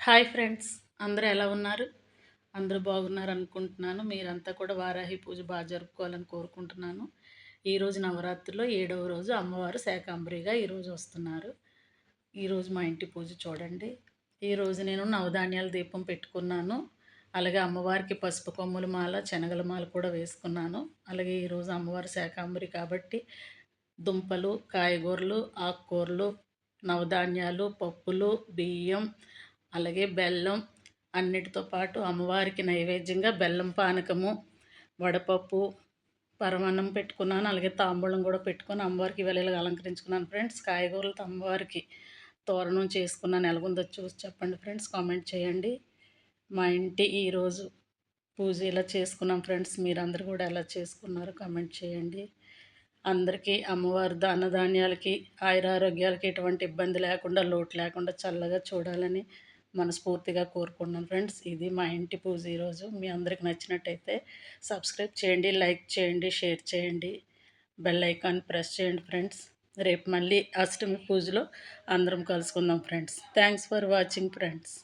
Hi friends, అందరూ ఎలా ఉన్నారు? అందరూ బాగున్నారు అనుకుంటున్నాను. మీరంతా కూడా వారాహి పూజ బాగా జరుపుకోవాలని కోరుకుంటున్నాను. ఈరోజు నవరాత్రిలో 7వ రోజు అమ్మవారు శాకంబరిగా ఈరోజు వస్తున్నారు. ఈరోజు మా ఇంటి పూజ చూడండి. ఈరోజు నేను నవధాన్యాల దీపం పెట్టుకున్నాను. అలాగే అమ్మవారికి పసుపు కొమ్ముల మాల, శనగల మాల కూడా వేసుకున్నాను. అలాగే ఈరోజు అమ్మవారు శాకంబరి కాబట్టి దుంపలు, కాయగూరలు, ఆకుకూరలు, నవధాన్యాలు, పప్పులు, బియ్యం, అలాగే బెల్లం అన్నిటితో పాటు అమ్మవారికి నైవేద్యంగా బెల్లం పానకము, వడపప్పు, పరమాన్నం పెట్టుకున్నాను. అలాగే తాంబూలం కూడా పెట్టుకొని అమ్మవారికి ఇవాళ ఇలాగ అలంకరించుకున్నాను ఫ్రెండ్స్. కాయగూరలతో అమ్మవారికి తోరణం చేసుకున్నాను. ఎలాగుందో చూసి చెప్పండి ఫ్రెండ్స్, కామెంట్ చేయండి. మా ఇంటి ఈరోజు పూజ ఇలా చేసుకున్నాం ఫ్రెండ్స్. మీరందరూ కూడా ఎలా చేసుకున్నారో కామెంట్ చేయండి. అందరికీ అమ్మవారు ధాన్యాలకి ఆయురారోగ్యాలకి ఎటువంటి ఇబ్బంది లేకుండా లోటు లేకుండా చల్లగా చూడాలని మనస్ఫూర్తిగా కోరుకుంటున్నాను ఫ్రెండ్స్. ఇది మా ఇంటి పూజ ఈరోజు. మీ అందరికి నచ్చినట్టయితే సబ్స్క్రైబ్ చేయండి, లైక్ చేయండి, షేర్ చేయండి, బెల్ ఐకాన్ ప్రెస్ చేయండి ఫ్రెండ్స్. రేపు మళ్ళీ అష్టమి పూజలో అందరం కలుసుకుందాం friends. Thanks for watching friends.